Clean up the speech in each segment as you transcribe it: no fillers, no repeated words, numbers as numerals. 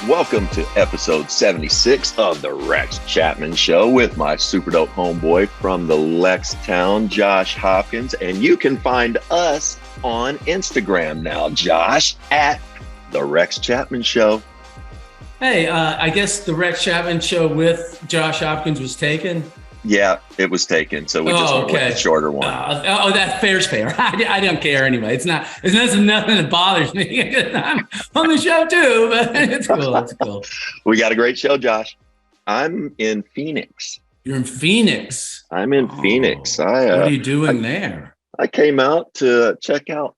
Welcome to episode 76 of the Rex Chapman Show with my super dope homeboy from the Lex town, Josh Hopkins. And you can find us on Instagram now, Josh, at the Rex Chapman Show. Hey, I guess the Rex Chapman Show with Josh Hopkins was taken. Yeah, it was taken. So we just went with the shorter one. That fair's fair. I don't care anyway. It's nothing that bothers me. I'm on the show too, but it's cool. It's cool. We got a great show, Josh. I'm in Phoenix. You're in Phoenix. I'm in Phoenix. What are you doing there? I came out to check out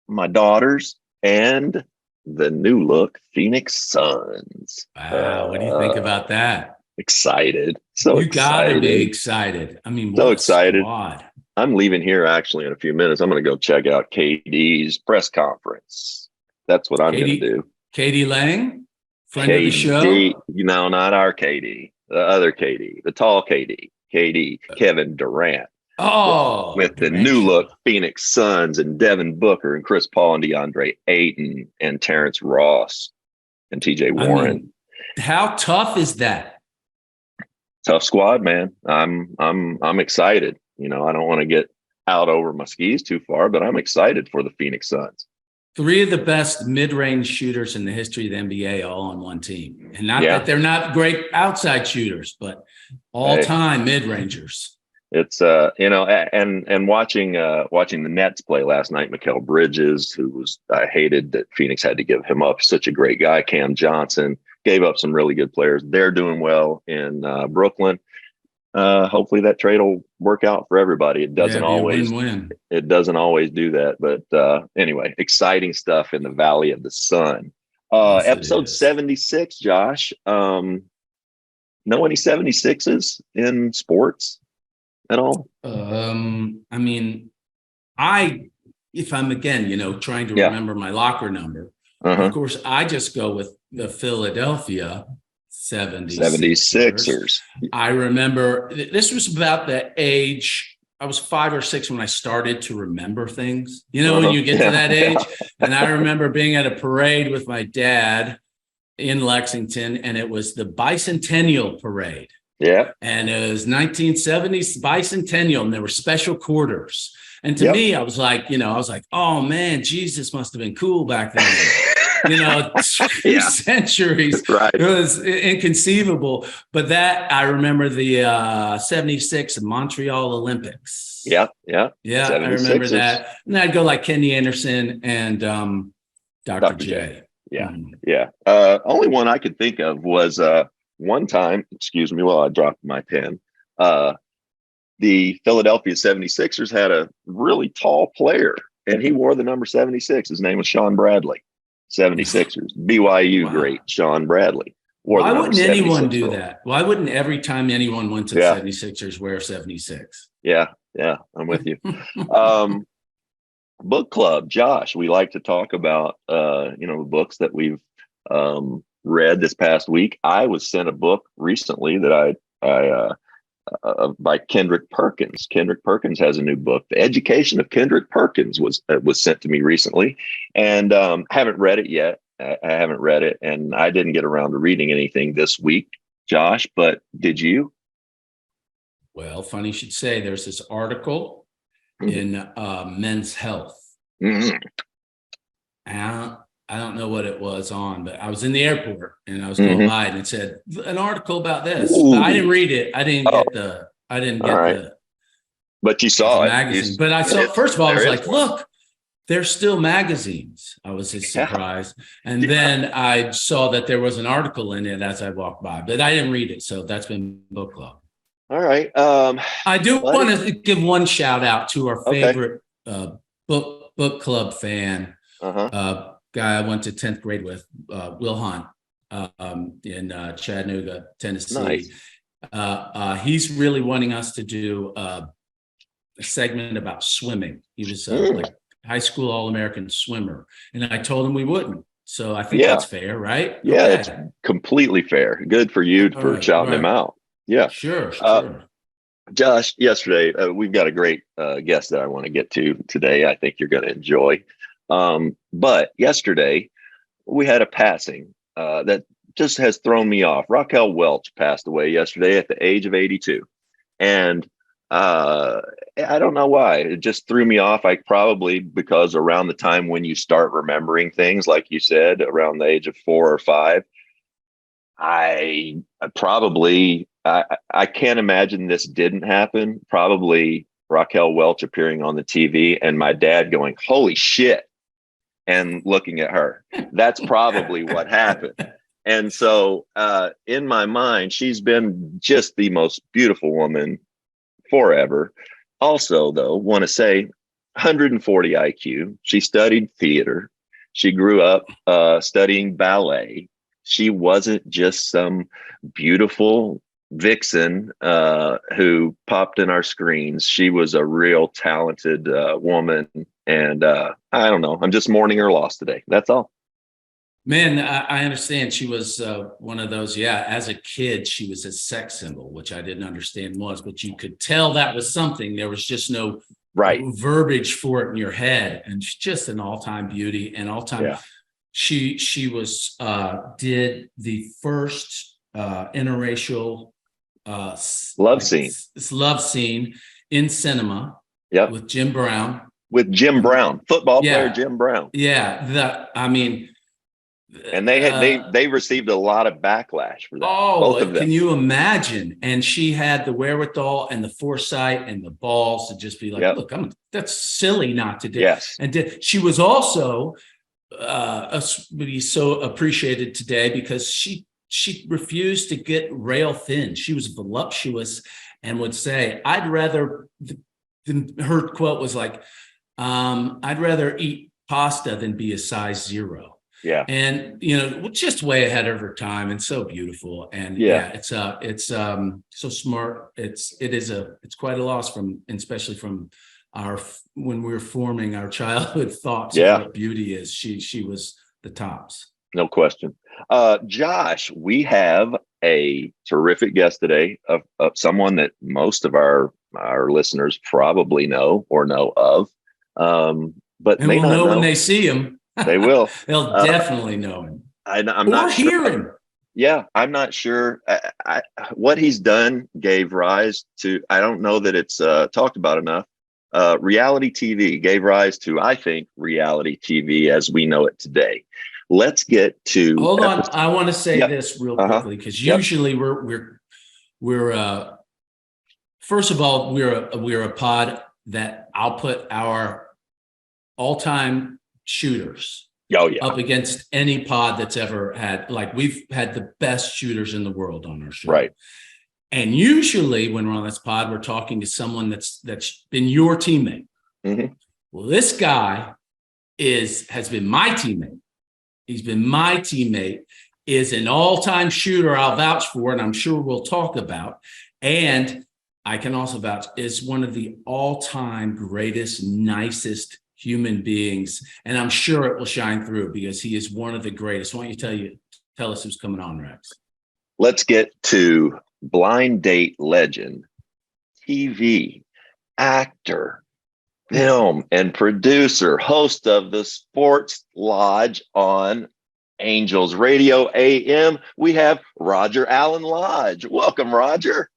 my daughters and the new look Phoenix Suns. Wow. What do you think about that? Excited. You gotta be excited. I mean, so excited. Squad. I'm leaving here actually in a few minutes. I'm going to go check out KD's press conference. That's what I'm going to do. KD Lang, friend of the show. No, not our KD. The other KD, the tall KD, Kevin Durant. Oh, with the new look Phoenix Suns and Devin Booker and Chris Paul and DeAndre Ayton and Terrence Ross and TJ Warren. I mean, how tough is that? Tough squad, man. I'm excited. You know, I don't want to get out over my skis too far, but I'm excited for the Phoenix Suns. 3 of the best mid-range shooters in the history of the NBA all on one team. And not that they're not great outside shooters, but all-time mid-rangers. It's and watching the Nets play last night, Mikal Bridges, I hated that Phoenix had to give him up. Such a great guy. Cam Johnson gave up some really good players. They're doing well in Brooklyn. Hopefully that trade will work out for everybody. It doesn't always win-win. It doesn't always do that, but anyway, exciting stuff in the Valley of the Sun. Yes, episode 76, Josh. Know any 76s in sports at all? I mean, if I'm again, trying to remember my locker number, of course, I just go with the Philadelphia 76ers. I remember this was about the age. I was 5 or 6 when I started to remember things, when you get to that age. And I remember being at a parade with my dad in Lexington, and it was the bicentennial parade. Yeah. And it was 1970s bicentennial, and there were special quarters. And to me, I was like, oh man, Jesus must have been cool back then. 3 centuries. Right. It was inconceivable. But that, I remember the 76 Montreal Olympics. Yeah. I remember that. And I'd go like Kenny Anderson and Dr. J. Only one I could think of was one time, excuse me while I dropped my pen, the Philadelphia 76ers had a really tall player, and he wore the number 76. His name was Sean Bradley. 76ers, BYU great Sean Bradley. Why wouldn't anyone do that? Why wouldn't every time anyone went to the 76ers wear 76? Yeah, I'm with you. Book club, Josh. We like to talk about the books that we've read this past week. I was sent a book recently that I by Kendrick Perkins. Kendrick Perkins has a new book. The Education of Kendrick Perkins was sent to me recently, and haven't read it yet. I haven't read it, and I didn't get around to reading anything this week, Josh. But did you? Well, funny you should say. There's this article in Men's Health. Mm-hmm. I don't know what it was on, but I was in the airport and I was going by and it said an article about this. But I didn't read it. I didn't get the. But you saw it. Magazine. But I saw. First of all, I was like, look, there's still magazines. I was just surprised, and then I saw that there was an article in it as I walked by, but I didn't read it. So that's been book club. All right. I do want to give one shout out to our favorite book club fan. Guy I went to 10th grade with, Will Hunt, in Chattanooga, Tennessee. Nice. He's really wanting us to do a segment about swimming. He was like high school All-American swimmer, and I told him we wouldn't. So I think that's fair, right? Yeah, it's completely fair. Good for you for shouting him out. Yeah, sure. Josh, yesterday we've got a great guest that I want to get to today. I think you're going to enjoy. But yesterday we had a passing that just has thrown me off. Raquel Welch passed away yesterday at the age of 82. And I don't know why. It just threw me off. Probably because around the time when you start remembering things, like you said, around the age of 4 or 5, I can't imagine this didn't happen. Probably Raquel Welch appearing on the TV and my dad going, "Holy shit," and looking at her. That's probably what happened. And so in my mind, she's been just the most beautiful woman forever. Also, though, want to say 140 IQ. She studied theater. She grew up studying ballet. She wasn't just some beautiful vixen who popped in our screens. She was a real talented woman. And I don't know. I'm just mourning her loss today. That's all. Man, I understand. She was one of those. Yeah, as a kid, she was a sex symbol, which I didn't understand but you could tell that was something. There was just no verbiage for it in your head. And she's just an all-time beauty and all-time. Yeah. She was did the first interracial love scene in cinema. Yep. With Jim Brown. Football player Jim Brown. Yeah, and they received a lot of backlash for that. Oh, can you imagine? And she had the wherewithal and the foresight and the balls to just be like, "Look, that's silly not to do." Yes, and she was also so appreciated today because she refused to get rail thin. She was voluptuous and would say, "I'd rather." Her quote was like, "I'd rather eat pasta than be a size 0." Yeah. And, just way ahead of her time and so beautiful. And it's so smart. It's quite a loss especially from when we were forming our childhood thoughts of what beauty is. She was the tops. No question. Josh, we have a terrific guest today of someone that most of our listeners probably know or know of. But and we'll know when they see him. They will. They'll definitely know him. I'm not sure. Hear him. Yeah, I'm not sure. What he's done gave rise to, I don't know that it's talked about enough. Reality TV gave rise to, I think, reality TV as we know it today. Let's get to. Hold on. I want to say this real quickly because usually we're first of all, we're a pod that I'll put our all-time shooters up against any pod that's ever had. Like, we've had the best shooters in the world on our show. Right. And usually when we're on this pod, we're talking to someone that's been your teammate. Mm-hmm. Well, this guy has been my teammate. He's been my teammate, is an all-time shooter I'll vouch for, and I'm sure we'll talk about. And I can also vouch, is one of the all-time greatest, nicest human beings. And I'm sure it will shine through because he is one of the greatest. Why don't you tell us who's coming on, Rex? Let's get to blind date legend, TV, actor, film and producer, host of the Sports Lodge on Angels Radio AM. We have Roger Allen Lodge. Welcome, Roger.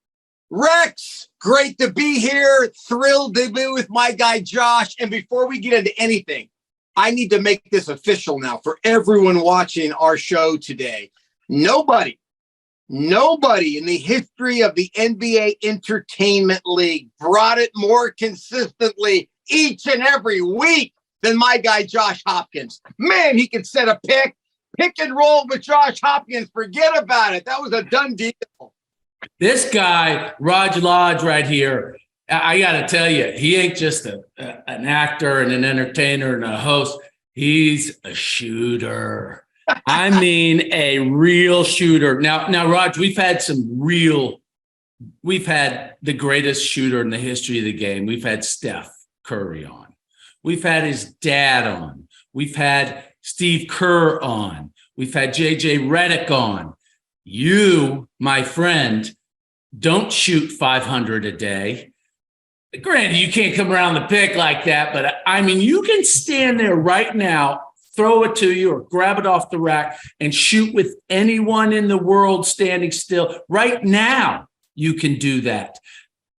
Rex, great to be here. Thrilled to be with my guy, Josh. And before we get into anything, I need to make this official now for everyone watching our show today. Nobody in the history of the NBA Entertainment League brought it more consistently each and every week than my guy, Josh Hopkins. Man, he could set a pick and roll with Josh Hopkins. Forget about it. That was a done deal. This guy, Raj Lodge right here, I got to tell you, he ain't just an actor and an entertainer and a host. He's a shooter. I mean, a real shooter. Now, Raj, we've had the greatest shooter in the history of the game. We've had Steph Curry on. We've had his dad on. We've had Steve Kerr on. We've had JJ Redick on. You, my friend, don't shoot 500 a day. Granted, you can't come around the pick like that, but I mean, you can stand there right now throw it to you or grab it off the rack and shoot with anyone in the world standing still. Right now, you can do that.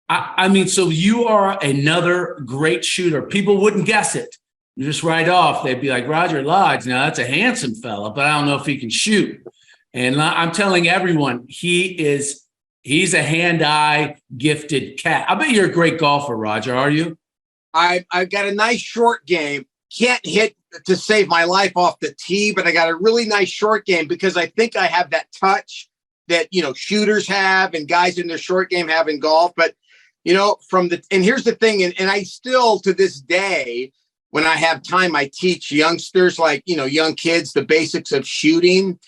I mean, so you are another great shooter. People wouldn't guess it. You just right off, they'd be like, Roger Lodge, now that's a handsome fella, but I don't know if he can shoot. And I'm telling everyone, he's a hand-eye gifted cat. I bet you're a great golfer, Roger, are you? I've got a nice short game. Can't hit to save my life off the tee, but I got a really nice short game because I think I have that touch that, shooters have and guys in their short game have in golf. But, and here's the thing, and I still, to this day, when I have time, I teach youngsters, like, young kids, the basics of shooting,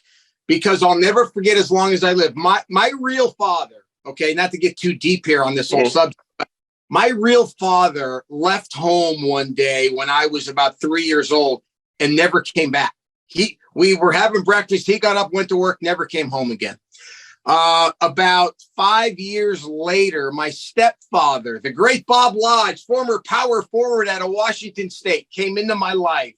because I'll never forget as long as I live. My real father, okay, not to get too deep here on this whole subject, but my real father left home one day when I was about 3 years old and never came back. We were having breakfast. He got up, went to work, never came home again. About 5 years later, my stepfather, the great Bob Lodge, former power forward out of Washington State, came into my life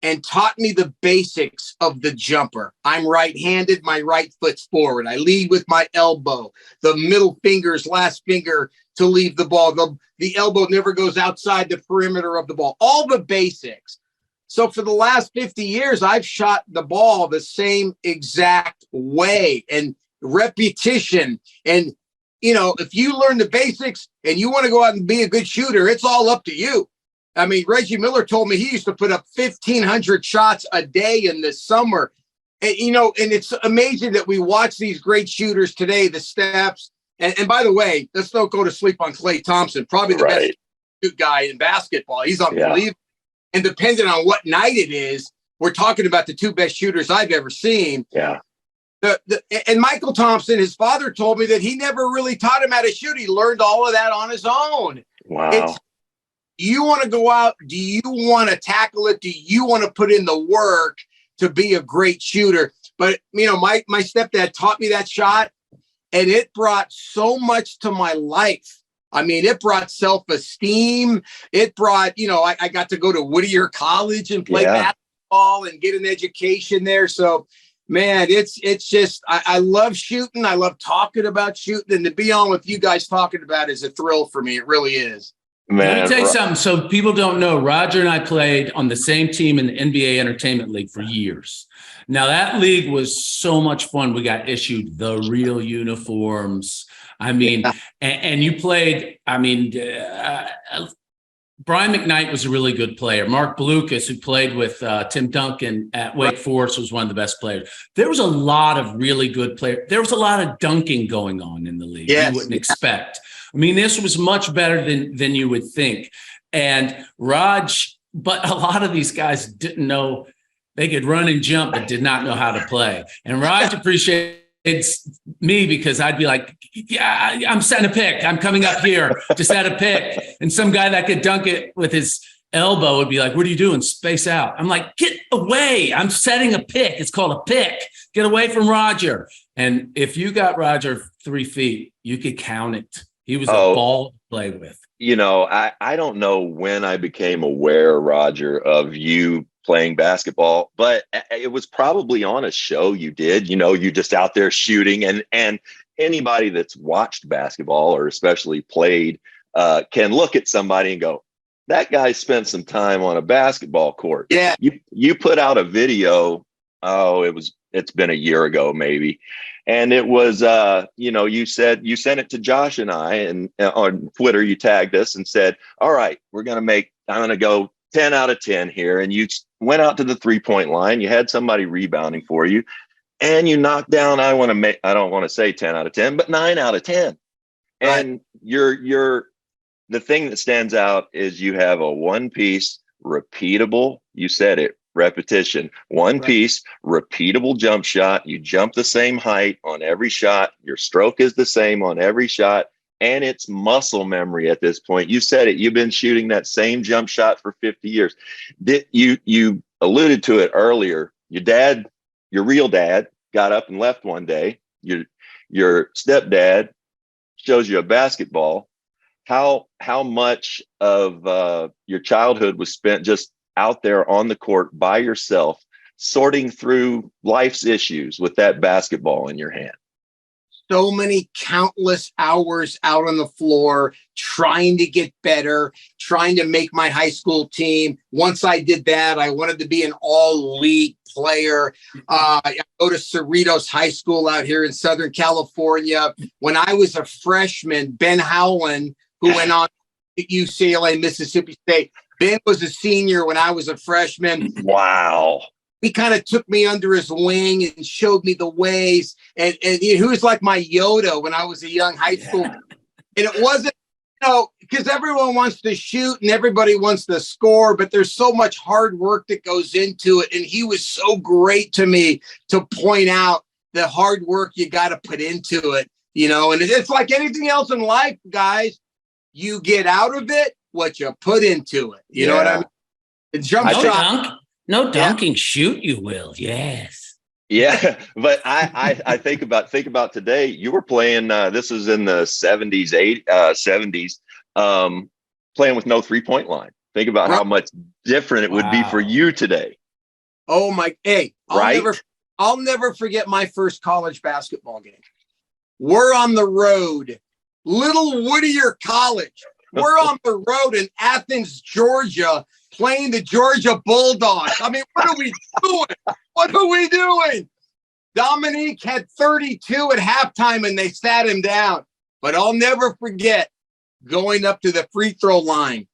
and taught me the basics of the jumper. I'm right-handed, my right foot's forward. I lead with my elbow. The middle finger's last finger to leave the ball. The elbow never goes outside the perimeter of the ball. All the basics. So for the last 50 years, I've shot the ball the same exact way, and repetition. And, if you learn the basics and you want to go out and be a good shooter, it's all up to you. I mean, Reggie Miller told me he used to put up 1,500 shots a day in the summer. And, and it's amazing that we watch these great shooters today, the Steps. And by the way, let's don't go to sleep on Klay Thompson, probably the best shoot guy in basketball. He's unbelievable. Yeah. And depending on what night it is, we're talking about the two best shooters I've ever seen. Yeah. And Michael Thompson, his father told me that he never really taught him how to shoot. He learned all of that on his own. Wow. You want to go out? Do you want to tackle it? Do you want to put in the work to be a great shooter? But, my stepdad taught me that shot, and it brought so much to my life. I mean, it brought self-esteem. It brought, I got to go to Whittier College and play basketball and get an education there. So, man, it's just, I love shooting. I love talking about shooting. And to be on with you guys talking about it is a thrill for me. It really is. Man, let me tell you something. So people don't know, Roger and I played on the same team in the NBA Entertainment League for years. Now, that league was so much fun. We got issued the real uniforms. I mean, and you played, Brian McKnight was a really good player. Mark Blucas, who played with Tim Duncan at Wake Forest, was one of the best players. There was a lot of really good players. There was a lot of dunking going on in the league. You wouldn't expect. I mean, this was much better than you would think. And Raj, but a lot of these guys didn't know they could run and jump, but did not know how to play. And Raj appreciated me because I'd be like, yeah, I'm setting a pick. I'm coming up here to set a pick. And some guy that could dunk it with his elbow would be like, what are you doing? Space out. I'm like, get away. I'm setting a pick. It's called a pick. Get away from Roger. And if you got Roger 3 feet, you could count it. He was a ball to play with. I don't know when I became aware, Roger, of you playing basketball, but it was probably on a show you did. You just out there shooting, and anybody that's watched basketball or especially played can look at somebody and go, that guy spent some time on a basketball court. Yeah. You put out a video. It's been a year ago, maybe. And it was, you said you sent it to Josh and I, and on Twitter, you tagged us and said, all right, I'm going to go 10 out of 10 here. And you went out to the 3-point line. You had somebody rebounding for you, and you knocked down, I don't want to say 10 out of 10, but 9 out of 10. Right. And the thing that stands out is you have a one-piece, repeatable, you said it, repetition, one piece, repeatable jump shot. You jump the same height on every shot. Your stroke is the same on every shot. And it's muscle memory at this point. You said it. You've been shooting that same jump shot for 50 years. You alluded to it earlier. Your real dad, got up and left one day. Your stepdad shows you a basketball. How much of your childhood was spent just out there on the court by yourself, sorting through life's issues with that basketball in your hand? So many countless hours out on the floor, trying to get better, trying to make my high school team. Once I did that, I wanted to be an all-league player. I go to Cerritos High School out here in Southern California. When I was a freshman, Ben Howland, who went on to UCLA, Mississippi State, Ben was a senior when I was a freshman. Wow. He kind of took me under his wing and showed me the ways. And he was like my Yoda when I was a young high school. And it wasn't, because everyone wants to shoot and everybody wants to score, but there's so much hard work that goes into it. And he was so great to me to point out the hard work you got to put into it, and it's like anything else in life, guys. You get out of it what you put into it. You know what I mean? The jump shot. No dunking, shoot, you will. Yes. Yeah, but I think about today. You were playing. This is in the 70s, 70s, playing with no 3-point line. Think about how much different it would be for you today. Oh my! Hey, right? I'll never forget my first college basketball game. We're on the road, Little Whittier College. We're on the road in Athens, Georgia, playing the Georgia Bulldogs. I mean, what are we doing? What are we doing? Dominique had 32 at halftime and they sat him down. But I'll never forget going up to the free throw line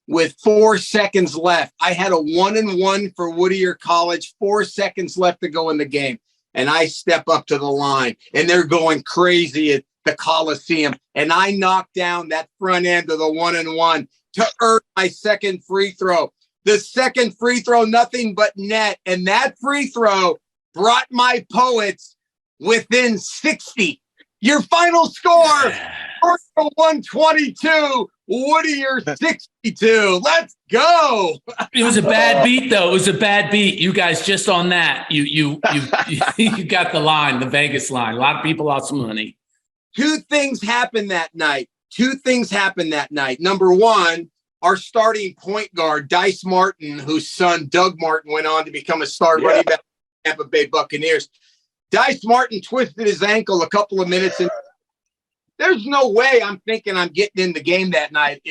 with 4 seconds left. I had a 1-and-1 for Whittier College, 4 seconds left to go in the game. And I step up to the line and they're going crazy at the Coliseum. And I knocked down that front end of the 1-and-1 to earn my second free throw. The second free throw, nothing but net. And that free throw brought my Poets within 60. Your final score, 122, Whittier 62. Let's go. It was a bad beat, though. It was a bad beat. You guys, just on that, you got the line, the Vegas line. A lot of people lost some money. Two things happened that night. Number one, our starting point guard, Dice Martin, whose son, Doug Martin, went on to become a star running back for the Tampa Bay Buccaneers. Dice Martin twisted his ankle a couple of minutes in. There's no way I'm thinking I'm getting in the game that night.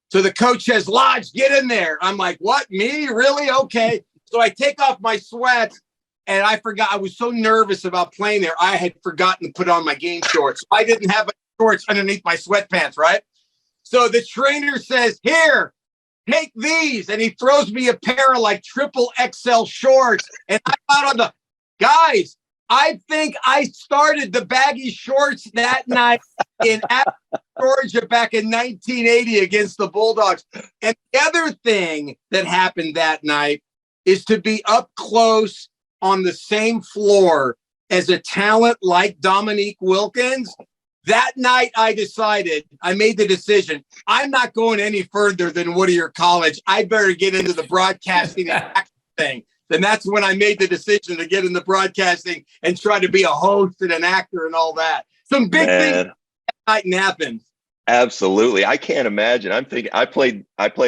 So the coach says, Lodge, get in there. I'm like, what, me? Really? Okay. So I take off my sweats and I forgot. I was so nervous about playing there. I had forgotten to put on my game shorts. I didn't have shorts underneath my sweatpants, right? So the trainer says, here, take these. And he throws me a pair of like triple XL shorts. And I got on the guys. I think I started the baggy shorts that night in Georgia back in 1980 against the Bulldogs. And the other thing that happened that night is to be up close on the same floor as a talent like Dominique Wilkins. That night I made the decision, I'm not going any further than Whittier College. I better get into the broadcasting thing. Then that's when I made the decision to get into broadcasting and try to be a host and an actor and all that. Some big things that night in Athens. Absolutely. I can't imagine. I'm thinking I played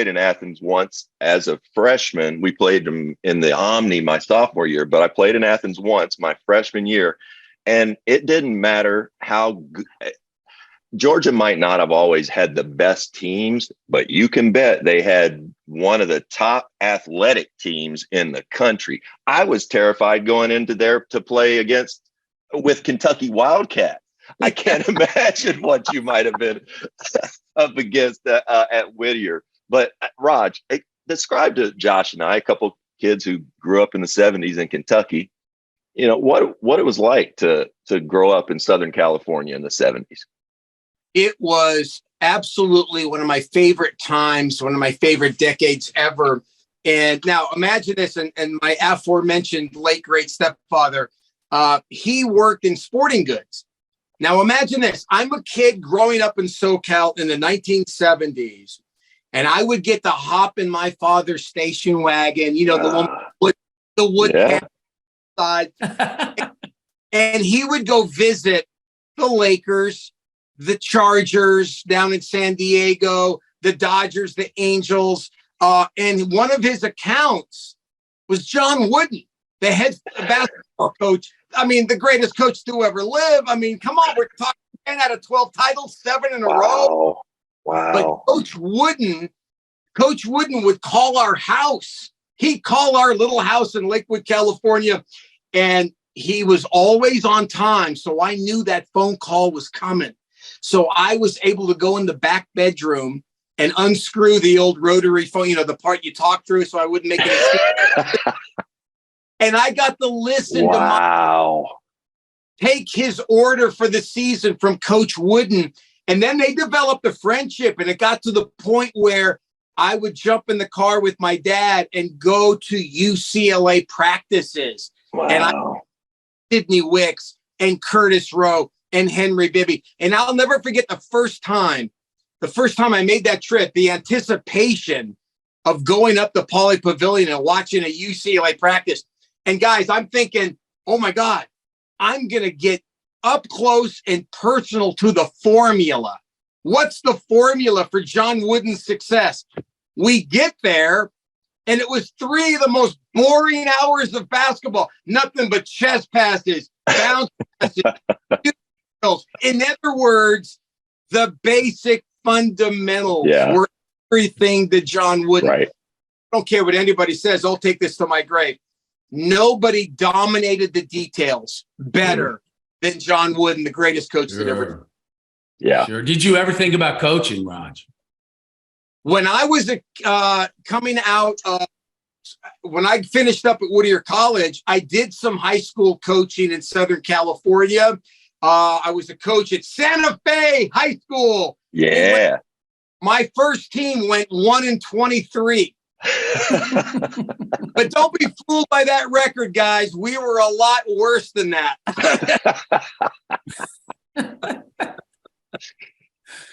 in Athens once as a freshman. We played them in the Omni my sophomore year, but I played in Athens once my freshman year. And it didn't matter how good. Georgia might not have always had the best teams, but you can bet they had one of the top athletic teams in the country. I was terrified going into there to play with Kentucky Wildcats. I can't imagine what you might have been up against at Whittier. But Raj, describe to Josh and I, a couple kids who grew up in the 70s in Kentucky, what it was like to grow up in Southern California in the 70s. It was absolutely one of my favorite times, one of my favorite decades ever. And now imagine this, and my aforementioned late great stepfather, he worked in sporting goods. Now imagine this, I'm a kid growing up in SoCal in the 1970s, and I would get to hop in my father's station wagon, the one with the wood side, and he would go visit the Lakers, the Chargers down in San Diego, the Dodgers, the Angels, And one of his accounts was John Wooden, the head basketball coach. I mean, the greatest coach to ever live. I mean, come on, we're talking 10 out of 12 titles, 7 in a row. Wow. But Coach Wooden would call our house. He'd call our little house in Lakewood, California, and he was always on time. So I knew that phone call was coming. So I was able to go in the back bedroom and unscrew the old rotary phone, the part you talk through, so I wouldn't make any And I got to listen to take his order for the season from Coach Wooden. And then they developed a friendship, and it got to the point where I would jump in the car with my dad and go to UCLA practices. Wow. And Sidney Wicks and Curtis Rowe and Henry Bibby. And I'll never forget the first time I made that trip, the anticipation of going up to Pauley Pavilion and watching a UCLA practice. And guys, I'm thinking, oh my God, I'm going to get up close and personal to the formula. What's the formula for John Wooden's success? We get there, and it was 3 of the most boring hours of basketball. Nothing but chest passes, bounce passes. In other words, the basic fundamentals were everything to John Wooden. Right. I don't care what anybody says. I'll take this to my grave. Nobody dominated the details better than John Wooden, the greatest coach that ever. Yeah. Sure. Did you ever think about coaching, Raj? When I was coming out, when I finished up at Whittier College, I did some high school coaching in Southern California. I was a coach at Santa Fe High School. Yeah. My first team went 1-23. But don't be fooled by that record, guys. We were a lot worse than that.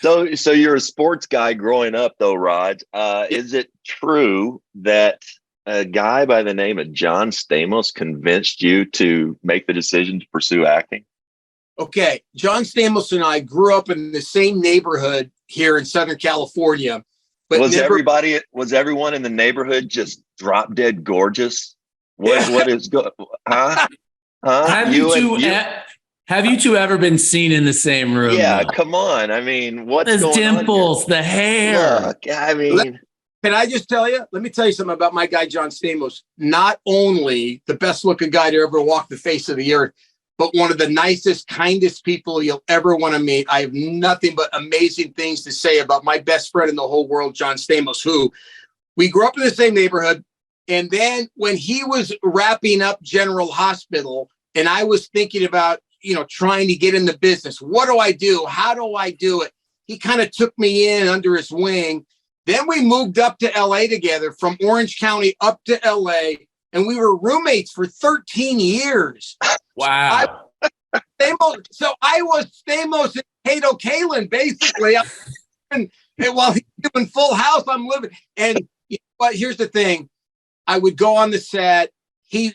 So you're a sports guy growing up, though, Rod. Is it true that a guy by the name of John Stamos convinced you to make the decision to pursue acting? Okay. John Stamos and I grew up in the same neighborhood here in Southern California. But was everyone in the neighborhood just drop dead gorgeous? What is good? Huh? Have you two ever been seen in the same room? Yeah, though? Come on. I mean, what's Those going dimples, on the hair. Look, I mean, can I just tell you? Let me tell you something about my guy, John Stamos. Not only the best looking guy to ever walk the face of the earth, but one of the nicest, kindest people you'll ever want to meet. I have nothing but amazing things to say about my best friend in the whole world, John Stamos, who we grew up in the same neighborhood. And then when he was wrapping up General Hospital, and I was thinking about, trying to get in the business, what do I do? How do I do it? He kind of took me in under his wing. Then we moved up to LA together, from Orange County up to LA. And we were roommates for 13 years. Wow. So I was Stamos and Cato Kalin, basically. And while he's doing Full House, I'm living. And but here's the thing. I would go on the set. He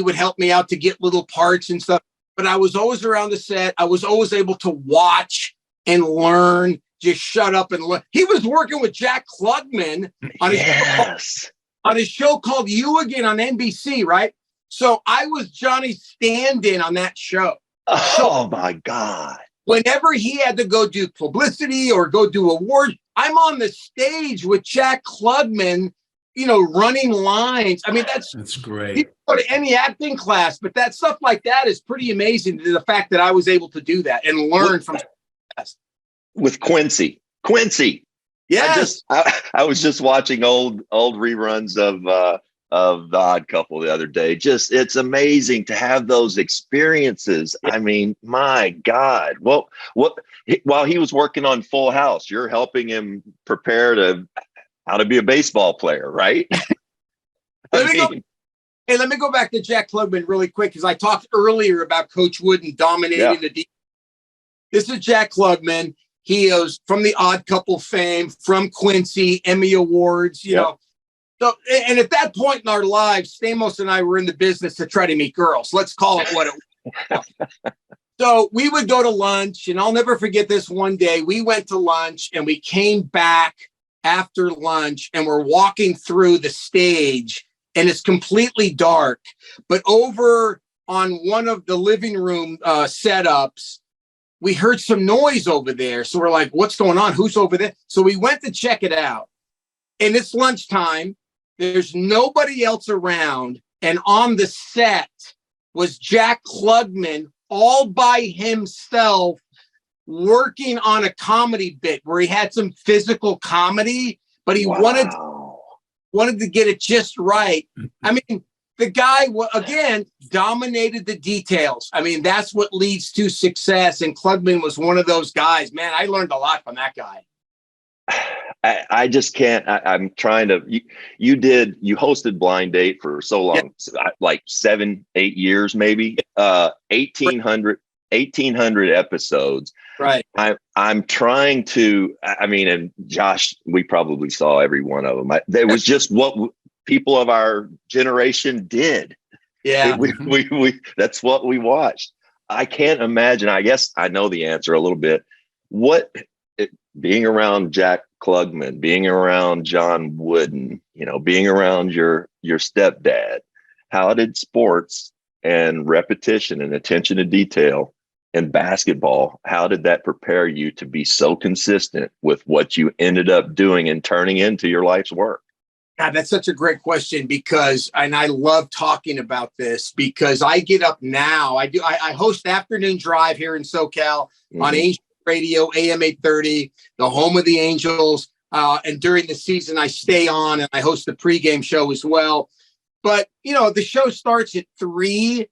would help me out to get little parts and stuff. But I was always around the set. I was always able to watch and learn, just shut up and learn. He was working with Jack Klugman on his show called You Again on NBC, right? So I was Johnny's stand-in on that show. Oh, my God. Whenever he had to go do publicity or go do awards, I'm on the stage with Jack Klugman, running lines. I mean, that's great. You go to any acting class, but that stuff like that is pretty amazing, to the fact that I was able to do that and learn from with Quincy. Yes. I was just watching old reruns of The Odd Couple the other day. Just, it's amazing to have those experiences. Yeah. I mean, my God. Well, while he was working on Full House, you're helping him prepare how to be a baseball player, right? Let me go back to Jack Klugman really quick, because I talked earlier about Coach Wooden dominating the defense. This is Jack Klugman. He is from the Odd Couple fame, from Quincy, Emmy Awards, you know. So, and at that point in our lives, Stamos and I were in the business to try to meet girls. Let's call it what it was. So we would go to lunch, and I'll never forget this one day. We went to lunch, and we came back after lunch, and we're walking through the stage, and it's completely dark. But over on one of the living room setups, we heard some noise over there. So we're like, what's going on? Who's over there? So we went to check it out. And it's lunchtime. There's nobody else around. And on the set was Jack Klugman all by himself, working on a comedy bit where he had some physical comedy, but he wanted to get it just right. I mean, the guy, again, dominated the details. I mean, that's what leads to success. And Klugman was one of those guys. Man, I learned a lot from that guy. I just can't. I'm trying to. You hosted Blind Date for so long, like 7-8 years, maybe. 1,800 episodes. Right. I'm trying to. I mean, and Josh, we probably saw every one of them. There was just what people of our generation did. Yeah. We that's what we watched. I can't imagine. I guess I know the answer a little bit. Being around Jack Klugman, being around John Wooden, being around your stepdad, how did sports and repetition and attention to detail and basketball, how did that prepare you to be so consistent with what you ended up doing and turning into your life's work? God, that's such a great question and I love talking about this because I get up now. I host Afternoon Drive here in SoCal on Angel Radio, AM 830, the home of the Angels. And during the season, I stay on and I host the pregame show as well. But, the show starts at 3.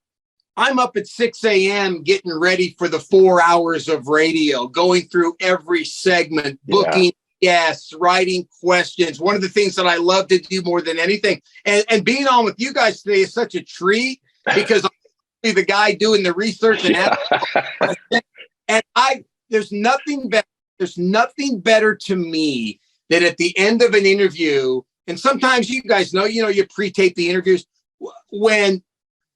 I'm up at 6 a.m. getting ready for the 4 hours of radio, going through every segment, booking guests, writing questions. One of the things that I love to do more than anything. And being on with you guys today is such a treat because I'm the guy doing the research and there's nothing better to me than at the end of an interview. And sometimes you guys know, you pre-tape the interviews. When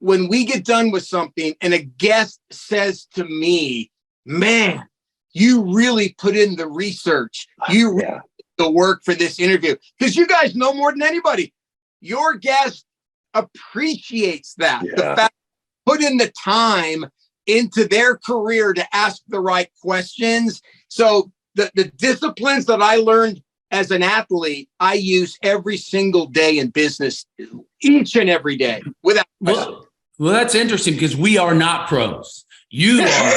we get done with something and a guest says to me, man, you really put in the research. You really did the work for this interview. Because you guys know more than anybody. Your guest appreciates that. Yeah. The fact put in the time into their career to ask the right questions. So the disciplines that I learned as an athlete, I use every single day in business, each and every day without question. Well, that's interesting because we are not pros. You are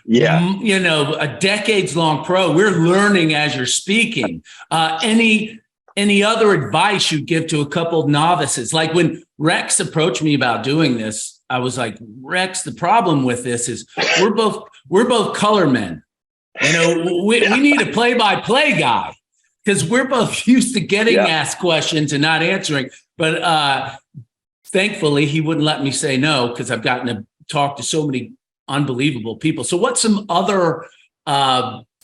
a decades-long pro. We're learning as you're speaking. Any other advice you give to a couple of novices? Like when Rex approached me about doing this, I was like, Rex, the problem with this is we're both color men. We need a play-by-play guy because we're both used to getting asked questions and not answering. But thankfully, he wouldn't let me say no because I've gotten to talk to so many unbelievable people. So what's some other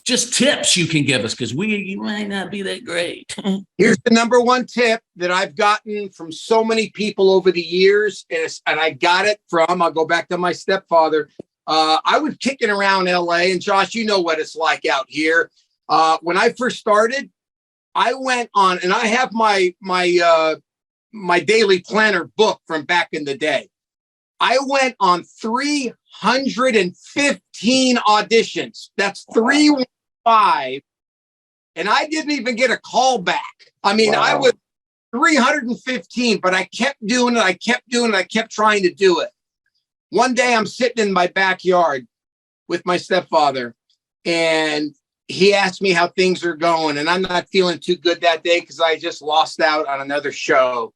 just tips you can give us? Because you might not be that great. Here's the number one tip that I've gotten from so many people over the years. And I got it from, I'll go back to my stepfather. I was kicking around LA, and Josh, you know what it's like out here. When I first started, I went on, and I have my daily planner book from back in the day. I went on 315 auditions. That's 315. And I didn't even get a call back. I mean, I was 315, but I kept doing it. I kept trying to do it. One day I'm sitting in my backyard with my stepfather, and he asked me how things are going. And I'm not feeling too good that day because I just lost out on another show.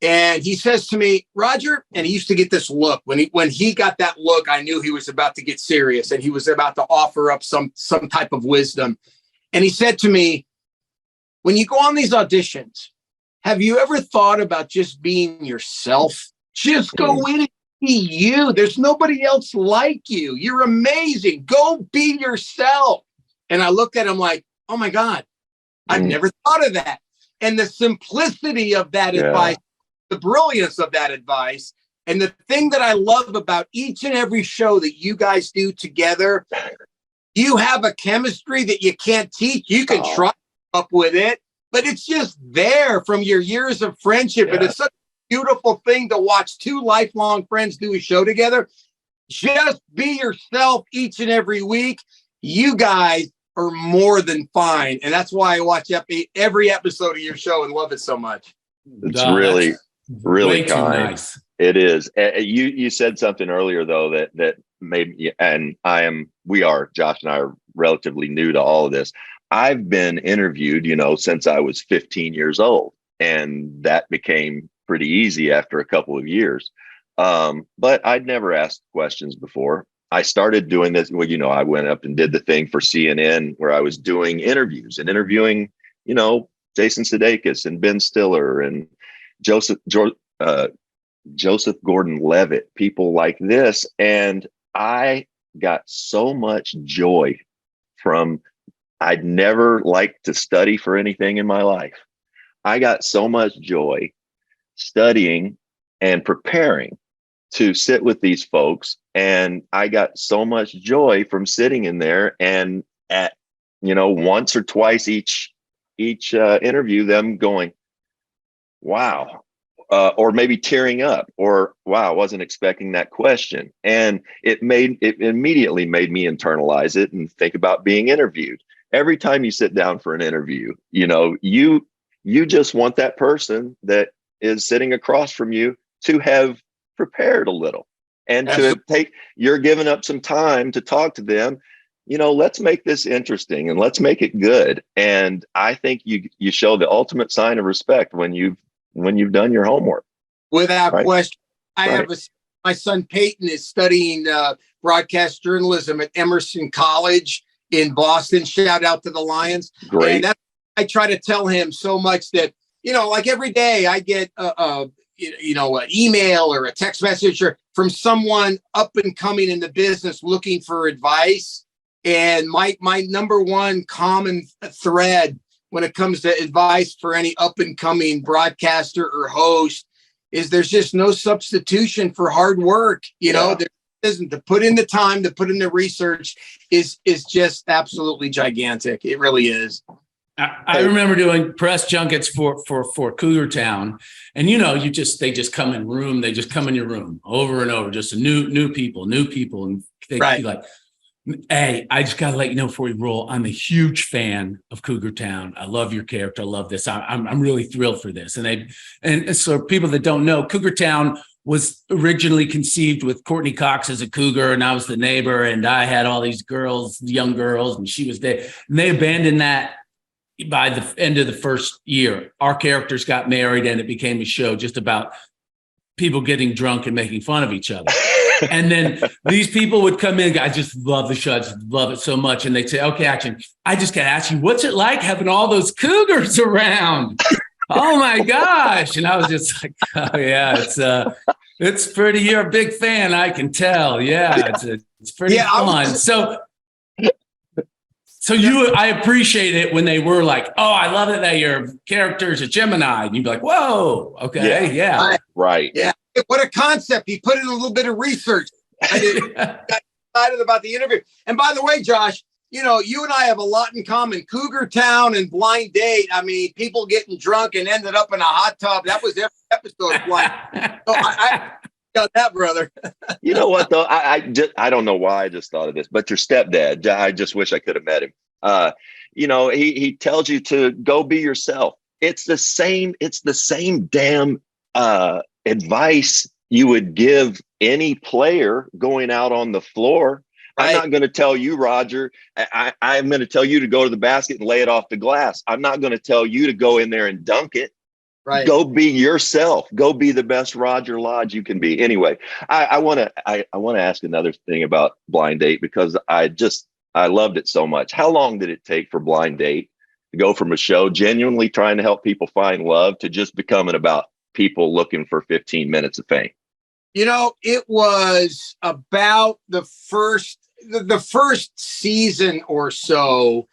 And he says to me, Roger, and he used to get this look. When he got that look, I knew he was about to get serious and he was about to offer up some type of wisdom. And he said to me, when you go on these auditions, have you ever thought about just being yourself? Just go in and be you. There's nobody else like you. You're amazing. Go be yourself. And I looked at him like, oh my God, I've never thought of that. And the simplicity of that advice, the brilliance of that advice, and the thing that I love about each and every show that you guys do together, you have a chemistry that you can't teach. You can try, up with it, but it's just there from your years of friendship. Yeah. And it's such a beautiful thing to watch two lifelong friends do a show together. Just be yourself each and every week. You guys are more than fine. And that's why I watch every episode of your show and love it so much. It's really kind. Nice. It is. You said something earlier though that made me, and Josh and I are relatively new to all of this. I've been interviewed, since I was 15 years old, and that became pretty easy after a couple of years. But I'd never asked questions before. I started doing this. Well, I went up and did the thing for CNN where I was doing interviews and interviewing, Jason Sudeikis and Ben Stiller and Joseph Gordon-Levitt, people like this. And I got so much joy from, I'd never liked to study for anything in my life. I got so much joy studying and preparing to sit with these folks. And I got so much joy from sitting in there and at, once or twice each interview, them going, wow, or maybe tearing up, or wow, I wasn't expecting that question. And it immediately made me internalize it and think about being interviewed. Every time you sit down for an interview, you just want that person that is sitting across from you to have prepared a little and you're giving up some time to talk to them. Let's make this interesting and let's make it good. And I think you show the ultimate sign of respect when you've done your homework. Without question. My son Peyton is studying broadcast journalism at Emerson College in Boston. Shout out to the Lions. Great. And I try to tell him so much that, like every day I get an email or a text message or from someone up and coming in the business looking for advice. And my number one common thread when it comes to advice for any up and coming broadcaster or host is there's just no substitution for hard work. There isn't. To put in the time, to put in the research is just absolutely gigantic. It really is. I remember doing press junkets for Cougar Town, and they just come in room. They just come in your room over and over, just new people, and they be like, "Hey, I just gotta let you know before we roll. I'm a huge fan of Cougar Town. I love your character. I love this. I'm really thrilled for this." And so people that don't know, Cougar Town was originally conceived with Courtney Cox as a cougar, and I was the neighbor, and I had all these young girls, and she was there. And they abandoned that by the end of the first year. Our characters got married, and it became a show just about people getting drunk and making fun of each other. And then these people would come in. I just love the show. I just love it so much. And they'd say, "Okay, action. I just got to ask you, what's it like having all those cougars around?" Oh my gosh. And I was just like, "Oh yeah, it's pretty, you're a big fan. I can tell. Yeah. It's pretty fun." So I appreciate it when they were like, "Oh, I love it that your character's a Gemini." And you'd be like, "Whoa, okay, yeah. Right. Yeah. What a concept. He put in a little bit of research. I got excited about the interview. And by the way, Josh, you and I have a lot in common. Cougar Town and Blind Date. I mean, people getting drunk and ended up in a hot tub. That was every episode of Blind. So I got that, brother. You know what though? I don't know why I just thought of this, but your stepdad, I just wish I could have met him. He tells you to go be yourself. It's the same damn advice you would give any player going out on the floor. Right. I'm not going to tell you, Roger. I'm going to tell you to go to the basket and lay it off the glass. I'm not going to tell you to go in there and dunk it. Right. Go be yourself. Go be the best Roger Lodge you can be. Anyway, I want to ask another thing about Blind Date because I loved it so much. How long did it take for Blind Date to go from a show genuinely trying to help people find love to just becoming about people looking for 15 minutes of fame? It was about the first season or so.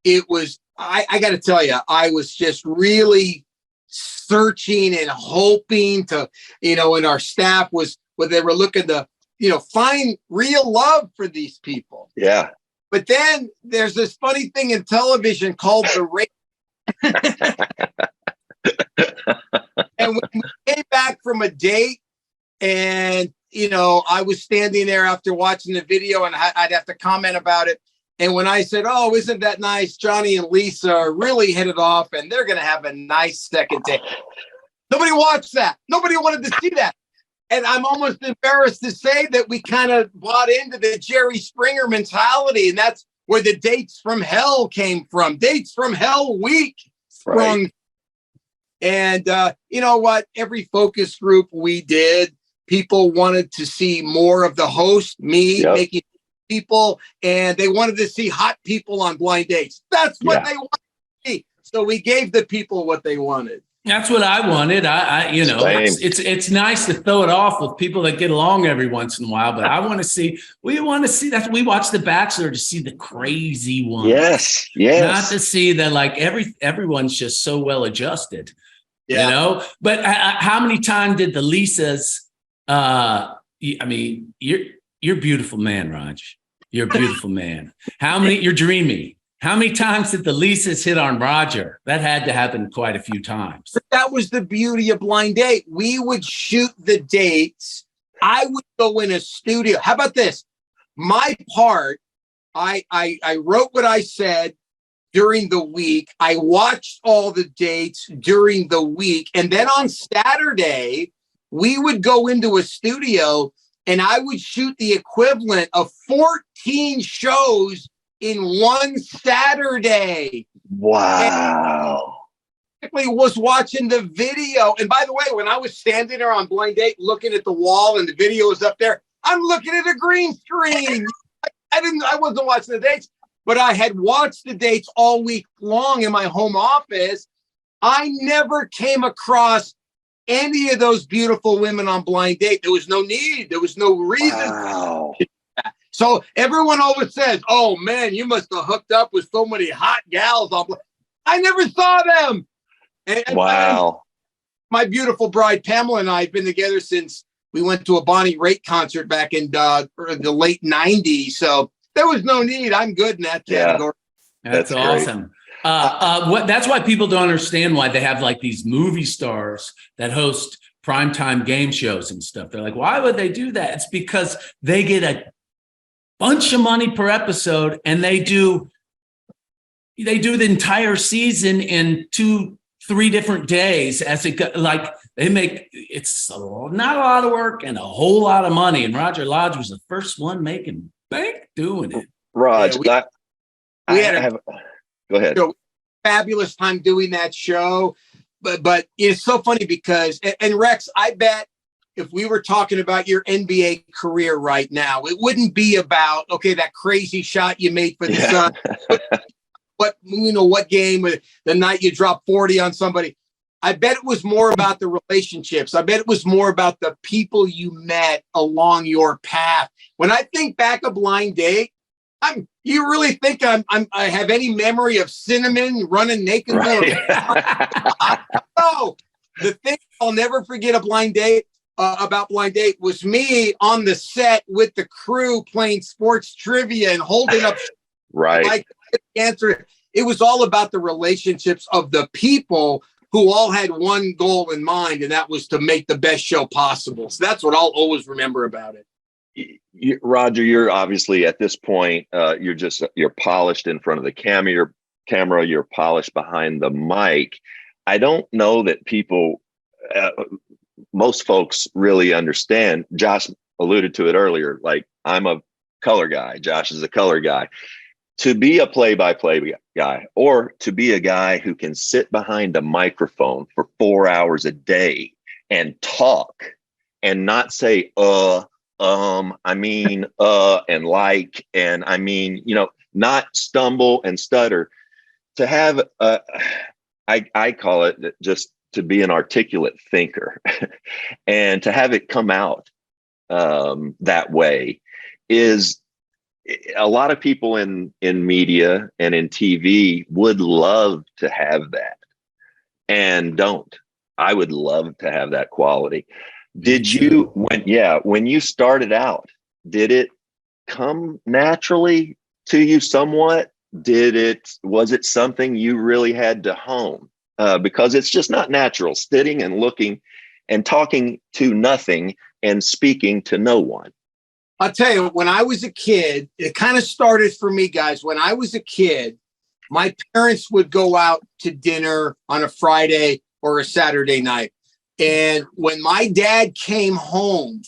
It was, I got to tell you, I was just really searching and hoping to, and our staff was, where they were looking to, find real love for these people. Yeah. But then there's this funny thing in television called the And when we came back from a date, and I was standing there after watching the video, and I'd have to comment about it. And when I said, "Oh, isn't that nice? Johnny and Lisa really hit it off, and they're going to have a nice second date." Nobody watched that. Nobody wanted to see that. And I'm almost embarrassed to say that we kind of bought into the Jerry Springer mentality, and that's where the Dates from Hell came from. Dates from Hell Week sprung. Right. And you know what? Every focus group we did, people wanted to see more of the host, me, making people, and they wanted to see hot people on blind dates. That's what they wanted to see. So we gave the people what they wanted. That's what I wanted. It's nice to throw it off with people that get along every once in a while, but we want to see that. We watch The Bachelor to see the crazy ones. Yes. Not to see that like everyone's just so well adjusted, but how many times did the Lisas, you're a beautiful man, Raj. You're a beautiful man. You're dreamy. How many times did the Lisas hit on Roger? That had to happen quite a few times. But that was the beauty of Blind Date. We would shoot the dates. I would go in a studio. How about this? My part, I wrote what I said during the week. I watched all the dates during the week. And then on Saturday, we would go into a studio and I would shoot the equivalent of 14 shows in one Saturday. Wow. And was watching the video. And by the way, when I was standing there on Blind Date looking at the wall and the video was up there, I'm looking at a green screen. I wasn't watching the dates, but I had watched the dates all week long in my home office. I never came across any of those beautiful women on Blind Date. There was no need. There was no reason. Wow. So everyone always says, "Oh man, you must have hooked up with so many hot gals." I never saw them. And wow. My beautiful bride Pamela and I have been together since we went to a Bonnie Raitt concert back in the late '90s. So there was no need. I'm good in that category. That's awesome. That's why people don't understand why they have like these movie stars that host primetime game shows and stuff. They're like, why would they do that? It's because they get a bunch of money per episode, and they do the entire season in 2-3 different days it's not a lot of work and a whole lot of money. And Roger Lodge was the first one making bank doing it. Raj, go ahead. Fabulous time doing that show, but it's so funny because and Rex, I bet if we were talking about your NBA career right now, it wouldn't be about, that crazy shot you made for the Sun. What game, the night you dropped 40 on somebody. I bet it was more about the relationships. I bet it was more about the people you met along your path. When I think back of Blind Date, you really think I have any memory of Cinnamon running naked? Right. No, the thing I'll never forget about Blind Date was me on the set with the crew playing sports trivia and holding up like answer. It was all about the relationships of the people who all had one goal in mind, and that was to make the best show possible. So that's what I'll always remember about it. Roger, you're obviously at this point, you're polished in front of the camera, you're polished behind the mic. I don't know that people, most folks really understand. Josh alluded to it earlier. Like, I'm a color guy. Josh is a color guy. To be a play-by-play guy, or to be a guy who can sit behind a microphone for 4 hours a day and talk and not say, not stumble and stutter, to have, I call it just to be an articulate thinker and to have it come out that way is, a lot of people in media and in TV would love to have that and don't. I would love to have that quality. Did you, when you started out, did it come naturally to you somewhat? Was it something you really had to hone? Because it's just not natural sitting and looking and talking to nothing and speaking to no one. I'll tell you, when I was a kid, it kind of started for me, guys. When I was a kid, my parents would go out to dinner on a Friday or a Saturday night. And when my dad came home,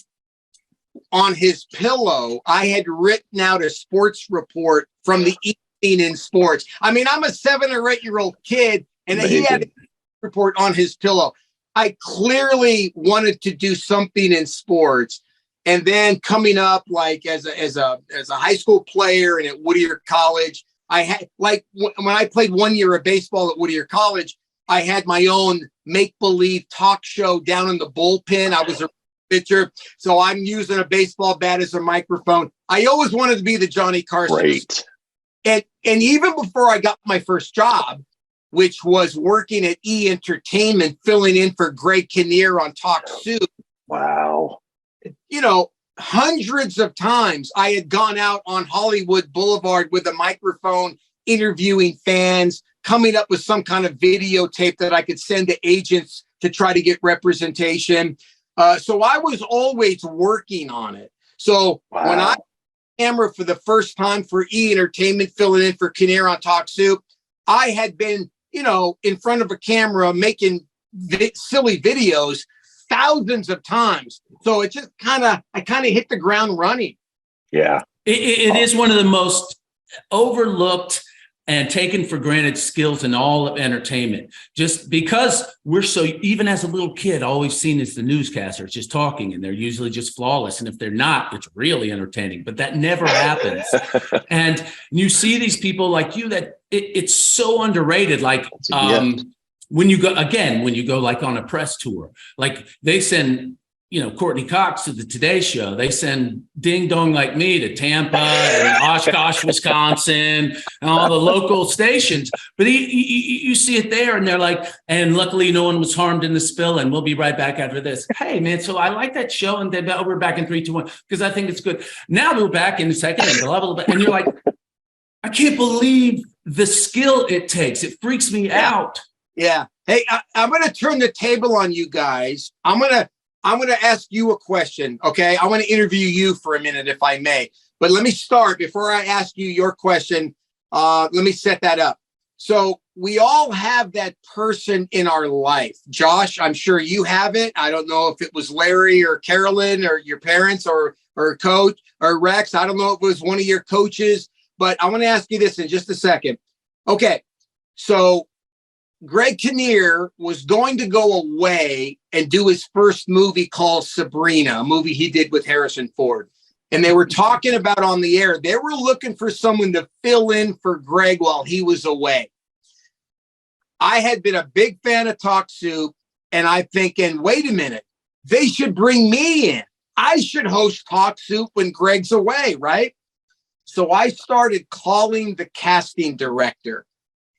on his pillow, I had written out a sports report from the evening in sports. I mean, I'm a 7 or 8 year old kid, and Amazing. He had a report on his pillow. I clearly wanted to do something in sports. And then coming up, like as a high school player and at Whittier College, I had, like, when I played 1 year of baseball at Whittier College, I had my own make-believe talk show down in the bullpen. I was a pitcher, so I'm using a baseball bat as a microphone. I always wanted to be the Johnny Carson. Great. And even before I got my first job, which was working at E! Entertainment, filling in for Greg Kinnear on Talk Soup. Wow. You know, hundreds of times I had gone out on Hollywood Boulevard with a microphone, interviewing fans, coming up with some kind of videotape that I could send to agents to try to get representation. So I was always working on it. So when I camera for the first time for E! Entertainment, filling in for Kinnear on Talk Soup, I had been, you know, in front of a camera making silly videos thousands of times. So it just I kind of hit the ground running. Yeah. It is one of the most overlooked and taken for granted skills in all of entertainment, just because we're so, even as a little kid, always seen as the newscasters just talking, and they're usually just flawless. And if they're not, it's really entertaining, but that never happens. And you see these people like you that it's so underrated. Like when you go like on a press tour, like they send, you know, Courtney Cox to the Today Show. They send Ding Dong like me to Tampa and Oshkosh, Wisconsin, and all the local stations. But you see it there, and they're like, and luckily no one was harmed in the spill, and we'll be right back after this. Hey, man, so I like that show, and then we're back in 3, 2, 1 because I think it's good. Now we're back in the second, and blah, blah, blah, and you're like, I can't believe the skill it takes. It freaks me out. Yeah. Hey, I'm going to turn the table on you guys. I'm going to ask you a question, okay? I want to interview you for a minute, if I may. But let me start. Before I ask you your question, let me set that up. So we all have that person in our life. Josh, I'm sure you have it. I don't know if it was Larry or Carolyn or your parents or coach or Rex. I don't know if it was one of your coaches. But I want to ask you this in just a second. Okay, so Greg Kinnear was going to go away and do his first movie called Sabrina, a movie he did with Harrison Ford. And they were talking about on the air, they were looking for someone to fill in for Greg while he was away. I had been a big fan of Talk Soup, and I'm thinking, wait a minute, they should bring me in. I should host Talk Soup when Greg's away, right? So I started calling the casting director,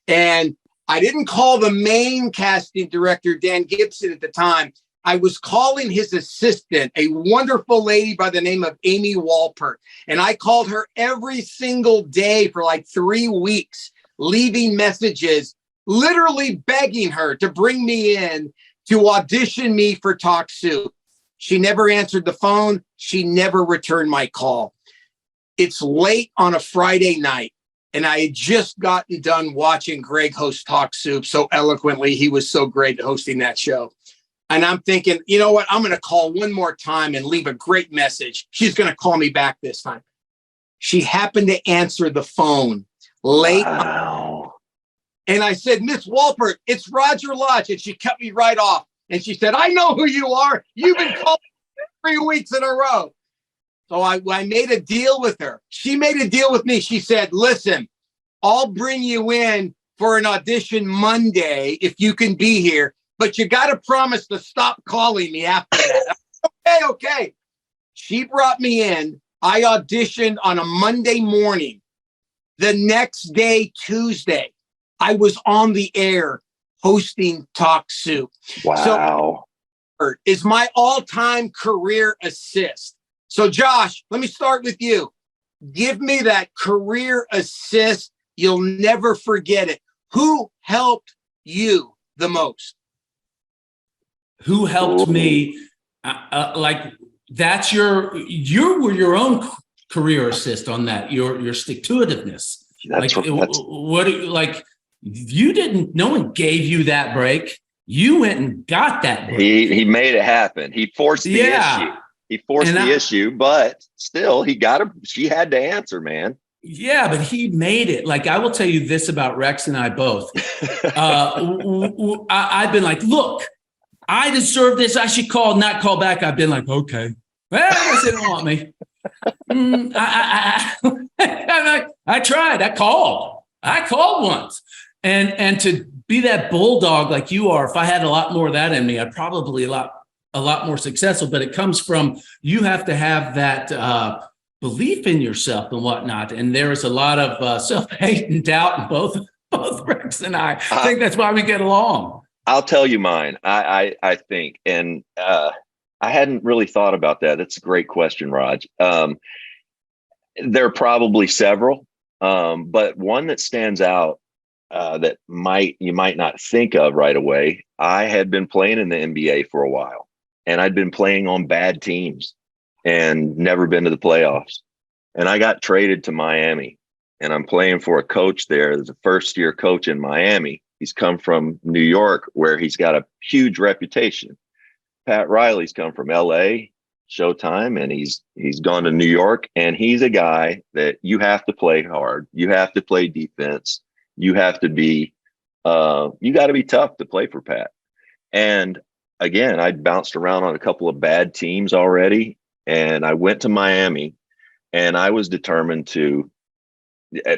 and I didn't call the main casting director, Dan Gibson, at the time. I was calling his assistant, a wonderful lady by the name of Amy Walpert. And I called her every single day for like 3 weeks, leaving messages, literally begging her to bring me in to audition me for Talk Soup. She never answered the phone. She never returned my call. It's late on a Friday night, and I had just gotten done watching Greg host Talk Soup so eloquently. He was so great at hosting that show. And I'm thinking, you know what? I'm going to call one more time and leave a great message. She's going to call me back this time. She happened to answer the phone late. Wow. And I said, Miss Walpert, it's Roger Lodge. And she cut me right off. And she said, I know who you are. You've been calling 3 weeks in a row. So I made a deal with her. She made a deal with me. She said, listen, I'll bring you in for an audition Monday if you can be here, but you got to promise to stop calling me after that. Okay. She brought me in. I auditioned on a Monday morning. The next day, Tuesday, I was on the air hosting Talk Soup. Wow. So is my all-time career assist. So, Josh, let me start with you. Give me that career assist You'll never forget it. Who helped you the most? Who helped me? Like that's you were your own career assist on that. Your stick-to-itiveness. That's like like you didn't. No one gave you that break. You went and got that break. He made it happen. He forced the issue. He forced the issue, but still, she had to answer, man. Yeah, but he made it. Like, I will tell you this about Rex and I both. I've been like, look, I deserve this. I should not call back. I've been like, okay. Well, I guess they don't want me. I tried. I called once. And to be that bulldog like you are, if I had a lot more of that in me, I'd probably a lot more successful. But it comes from, you have to have that belief in yourself and whatnot. And there is a lot of self-hate and doubt in both Rex and I. I think that's why we get along. I'll tell you mine. I think, and I hadn't really thought about that. That's a great question, Raj. There are probably several, but one that stands out that you might not think of right away. I had been playing in the NBA for a while, and I'd been playing on bad teams and never been to the playoffs. And I got traded to Miami, and I'm playing for a coach there. There's a first-year coach in Miami. He's come from New York, where he's got a huge reputation. Pat Riley's come from LA, Showtime, and he's gone to New York, and he's a guy that you have to play hard. You have to play defense. You have to be, you got to be tough to play for Pat. And again, I'd bounced around on a couple of bad teams already, and I went to Miami, and I was determined to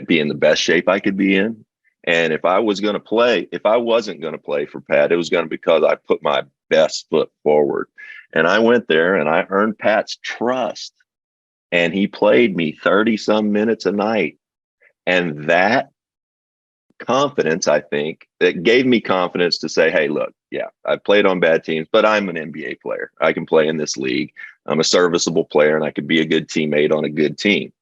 be in the best shape I could be in. And if I wasn't going to play for Pat, it was going to be because I put my best foot forward. And I went there and I earned Pat's trust, and he played me 30 some minutes a night. And that confidence, I think, it gave me confidence to say, hey, look, yeah, I played on bad teams, but I'm an NBA player. I can play in this league. I'm a serviceable player, and I could be a good teammate on a good team.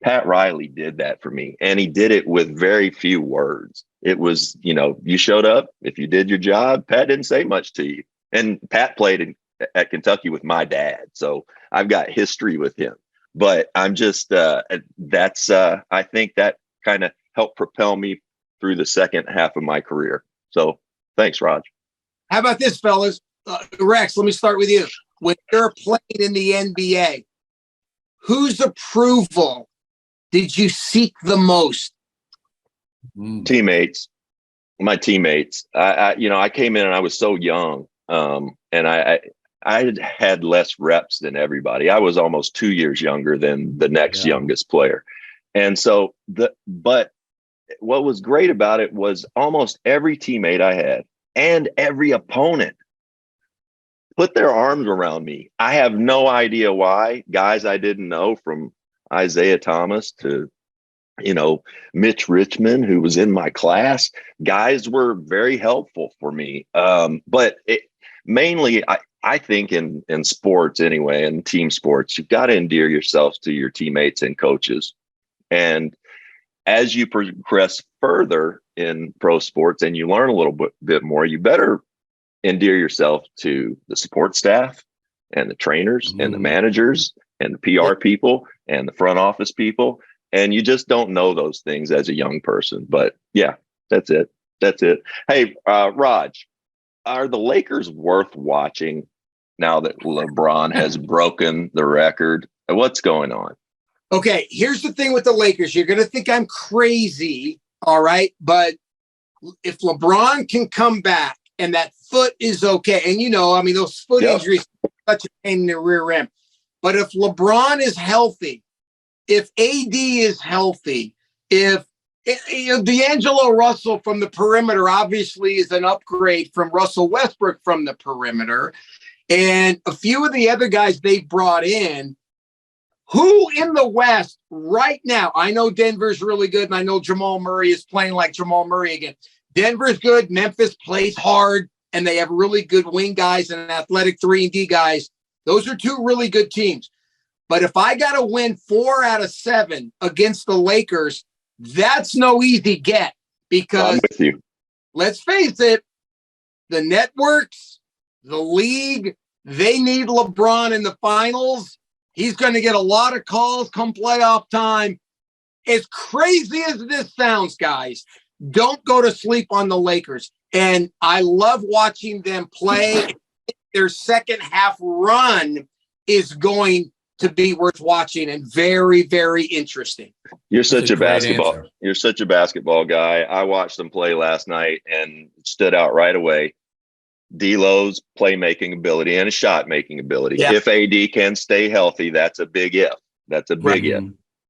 Pat Riley did that for me, and he did it with very few words. It was, you showed up. If you did your job, Pat didn't say much to you. And Pat played at Kentucky with my dad, so I've got history with him. But I'm just, I think that kind of helped propel me through the second half of my career. So thanks, Raj. How about this, fellas? Rex, let me start with you. When you're playing in the NBA, whose approval did you seek the most? Teammates, my teammates. I came in and I was so young, and I had less reps than everybody. I was almost 2 years younger than the next youngest player, and so but what was great about it was almost every teammate I had and every opponent put their arms around me. I have no idea why. Guys I didn't know, from Isaiah Thomas to, Mitch Richmond, who was in my class. Guys were very helpful for me. But mainly, I think in sports anyway, in team sports, you've got to endear yourself to your teammates and coaches. And as you progress further in pro sports and you learn a little bit more, you better endear yourself to the support staff and the trainers and the managers and the PR people and the front office people. And you just don't know those things as a young person. But yeah, that's it. Hey, Raj, are the Lakers worth watching now that LeBron has broken the record? What's going on? Okay, here's the thing with the Lakers. You're going to think I'm crazy, all right? But if LeBron can come back and that foot is okay, and those foot injuries are such a pain in the rear end. But if LeBron is healthy, if AD is healthy, if D'Angelo Russell from the perimeter obviously is an upgrade from Russell Westbrook from the perimeter, and a few of the other guys they brought in, who in the West right now? I know Denver's really good, and I know Jamal Murray is playing like Jamal Murray again. Denver's good. Memphis plays hard, and they have really good wing guys and athletic 3-and-D guys. Those are two really good teams. But if I got to win 4 out of 7 against the Lakers, That's no easy get because I'm with you. Let's face it, the networks, the league, they need LeBron in the finals. He's going to get a lot of calls come playoff time. As crazy as this sounds, guys, don't go to sleep on the Lakers. And I love watching them play. Their second half run is going to be worth watching and very, very interesting. You're such a basketball guy. I watched them play last night and it stood out right away. D'Lo's playmaking ability and his shot making ability. Yeah. If AD can stay healthy, that's a big if. That's a big if.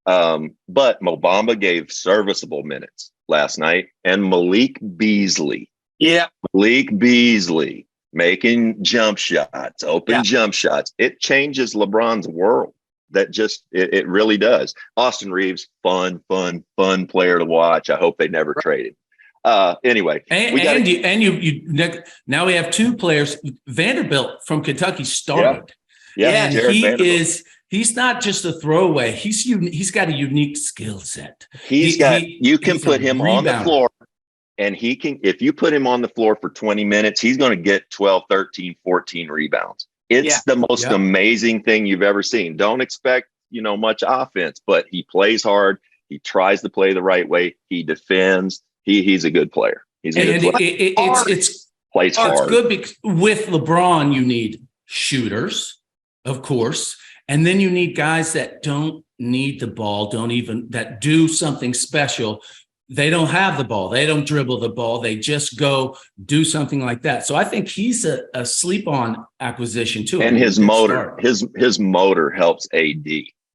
But Mo Bamba gave serviceable minutes last night, and Malik Beasley making jump shots, open jump shots. It changes LeBron's world. That just it really does. Austin Reeves, fun player to watch. I hope they never trade him. Anyway, now we have two players. Vanderbilt from Kentucky started. Yeah, and he's not just a throwaway. He's got a unique skill set. You can put him on the floor, and he can. If you put him on the floor for 20 minutes, he's going to get 12, 13, 14 rebounds. It's the most amazing thing you've ever seen. Don't expect much offense, but he plays hard. He tries to play the right way. He defends. He's a good player. He's a good player. Plays hard. It's good because with LeBron, you need shooters, of course, and then you need guys that don't need the ball, that do something special. They don't have the ball. They don't dribble the ball. They just go do something like that. So I think he's a sleep-on acquisition too. And his motor helps AD.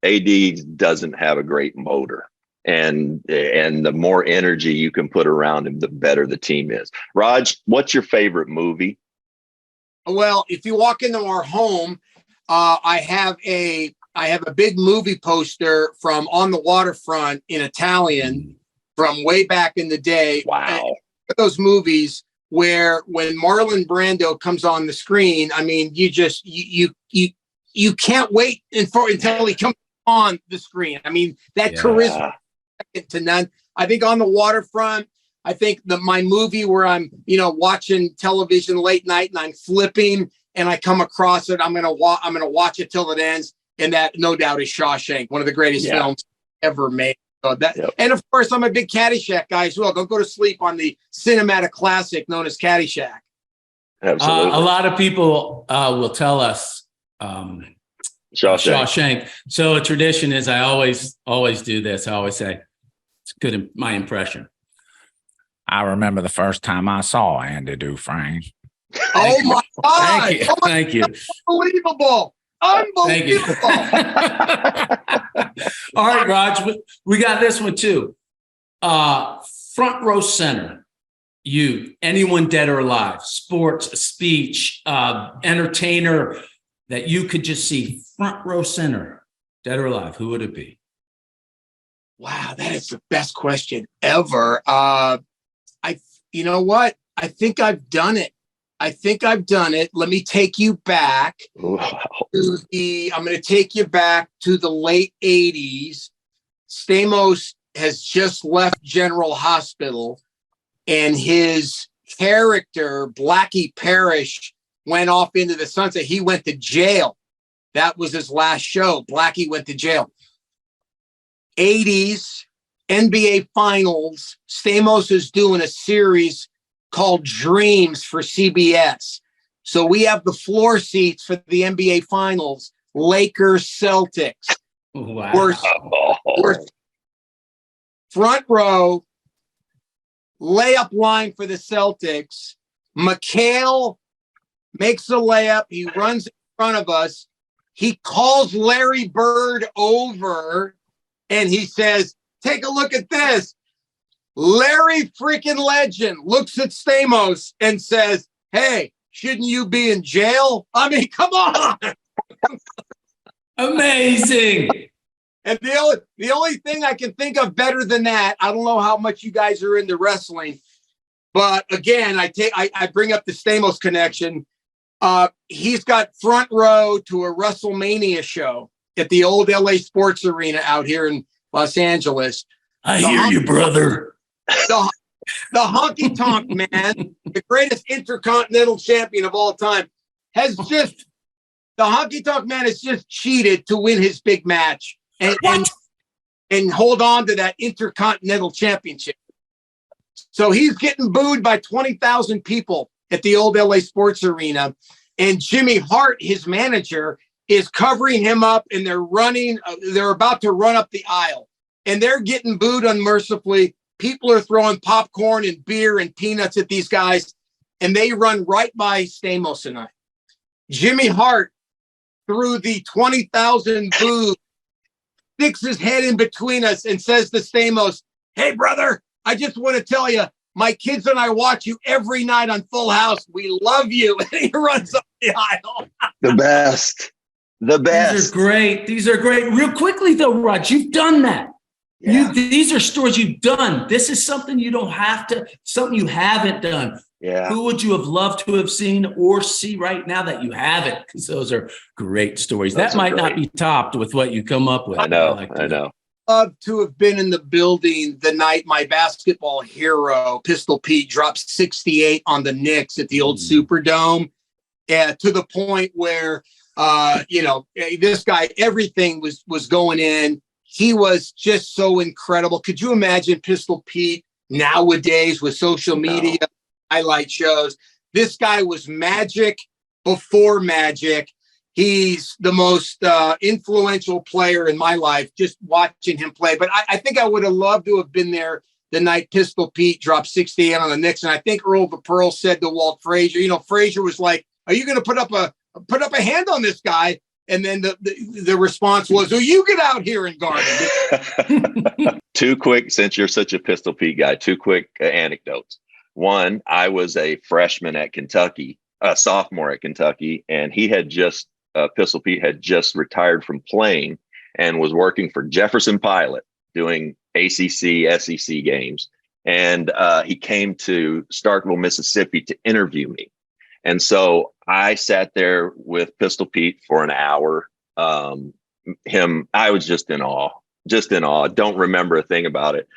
AD doesn't have a great motor. And the more energy you can put around him, the better the team is. Raj, what's your favorite movie? Well, if you walk into our home, I have a big movie poster from On the Waterfront in Italian from way back in the day. Wow. Those movies where when Marlon Brando comes on the screen, I mean, you can't wait until he comes on the screen. I mean, that charisma second to none. I think On the Waterfront, I think my movie where I'm, watching television late night and I'm flipping and I come across it, I'm gonna watch it till it ends, and that no doubt is Shawshank, one of the greatest films ever made. So and of course, I'm a big Caddyshack guy as well. Don't go to sleep on the cinematic classic known as Caddyshack. Absolutely. A lot of people will tell us Shawshank. So a tradition is I always do this. I always say it's good in my impression. I remember the first time I saw Andy Dufresne. Oh my God! Thank you. Unbelievable! Thank you. All right, Raj, we got this one too. Front row center. Anyone dead or alive, sports, speech, entertainer that you could just see front row center, dead or alive, who would it be? Wow, that is the best question ever. You know what? I think I've done it. Let me take you back. Wow. I'm going to take you back to the late 80s. Stamos has just left General Hospital, and his character, Blackie Parrish, went off into the sunset. He went to jail. That was his last show. Blackie went to jail. 80s, NBA Finals. Stamos is doing a series called Dreams for CBS. So we have the floor seats for the NBA Finals. Lakers, Celtics. Wow. We're front row, layup line for the Celtics. McHale makes a layup. He runs in front of us. He calls Larry Bird over and he says, "Take a look at this." Larry freaking Legend looks at Stamos and says, "Hey, shouldn't you be in jail?" I mean, come on. Amazing. And the only thing I can think of better than that, I don't know how much you guys are into wrestling, but again, I bring up the Stamos connection. He's got front row to a WrestleMania show at the old LA Sports Arena out here in Los Angeles. I hear you, brother. The honky tonk man, the greatest intercontinental champion of all time, the honky tonk man has just cheated to win his big match and hold on to that intercontinental championship. So he's getting booed by 20,000 people at the old LA Sports Arena. And Jimmy Hart, his manager, is covering him up, and they're about to run up the aisle, and they're getting booed unmercifully. People are throwing popcorn and beer and peanuts at these guys, and they run right by Stamos and I. Jimmy Hart, through the 20,000 boos, sticks his head in between us and says to Stamos, "Hey, brother, I just want to tell you, my kids and I watch you every night on Full House. We love you." And he runs up the aisle. The best. These are great. Real quickly, though, Rod, you've done that. Yeah. These are stories you've done. This is something something you haven't done. Yeah. Who would you have loved to have seen or see right now that you haven't? Because those are great stories. That might not be topped with what you come up with. I know. Love to have been in the building the night my basketball hero, Pistol Pete, dropped 68 on the Knicks at the old Superdome, to the point where, this guy, everything was going in. He was just so incredible. Could you imagine Pistol Pete nowadays with social media, highlight shows? This guy was magic before magic. He's the most influential player in my life, just watching him play. But I think I would have loved to have been there the night Pistol Pete dropped 68 on the Knicks. And I think Earl the Pearl said to Walt Frazier, Frazier was like, "Are you going to put up a hand on this guy?" And then the response was, "Oh, you get out here and guard him." Two quick, since you're such a Pistol Pete guy, two quick anecdotes. One, I was a freshman at Kentucky, a sophomore at Kentucky, and he had Pistol Pete had just retired from playing and was working for Jefferson Pilot doing ACC, SEC games. And he came to Starkville, Mississippi to interview me. And so I sat there with Pistol Pete for an hour. I was just in awe. Don't remember a thing about it.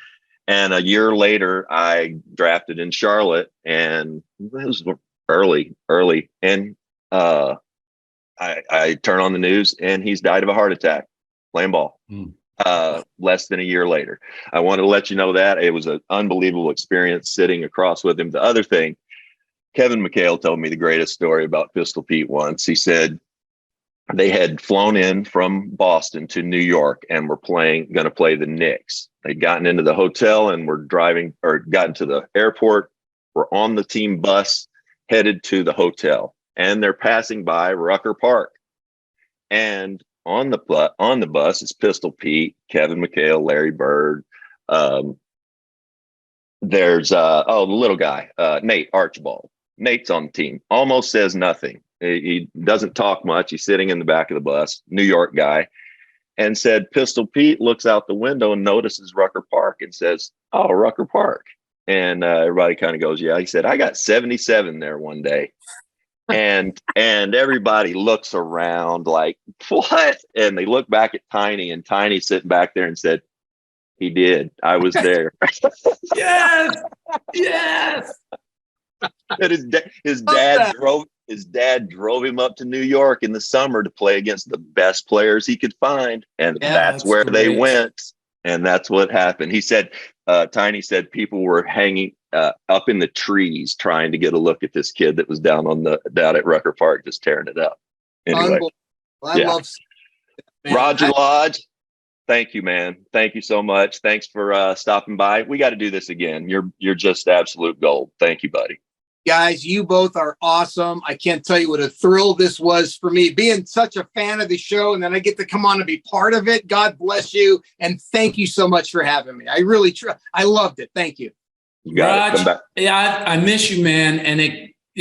And a year later, I drafted in Charlotte, and it was early. And I turn on the news, and he's died of a heart attack playing ball. Less than a year later. I wanted to let you know that. It was an unbelievable experience sitting across with him. The other thing, Kevin McHale told me the greatest story about Pistol Pete once. He said they had flown in from Boston to New York and were going to play the Knicks. They'd gotten into the hotel and were gotten to the airport, were on the team bus headed to the hotel, and they're passing by Rucker Park. And on the bus is Pistol Pete, Kevin McHale, Larry Bird. There's the little guy, Nate Archibald. Nate's on the team, almost says nothing. He doesn't talk much. He's sitting in the back of the bus, New York guy, and said, Pistol Pete looks out the window and notices Rucker Park and says, "Oh, Rucker Park." And everybody kind of goes, "Yeah." He said, "I got 77 there one day." And everybody looks around like, "What?" And they look back at Tiny, and Tiny sitting back there and said, "He did. I was there." Yes. And his dad drove him up to New York in the summer to play against the best players he could find, and that's where they went, and that's what happened. He said, Tiny said people were hanging up in the trees trying to get a look at this kid that was down at Rucker Park just tearing it up. Anyway, I love Roger Lodge. Thank you, man. Thank you so much. Thanks for stopping by. We got to do this again. You're just absolute gold. Thank you, buddy. Guys, you both are awesome. I can't tell you what a thrill this was for me, being such a fan of the show, and then I get to come on and be part of it. God bless you, and thank you so much for having me. I really I loved it. Thank you. You got it. Come back. Yeah, I miss you, man, and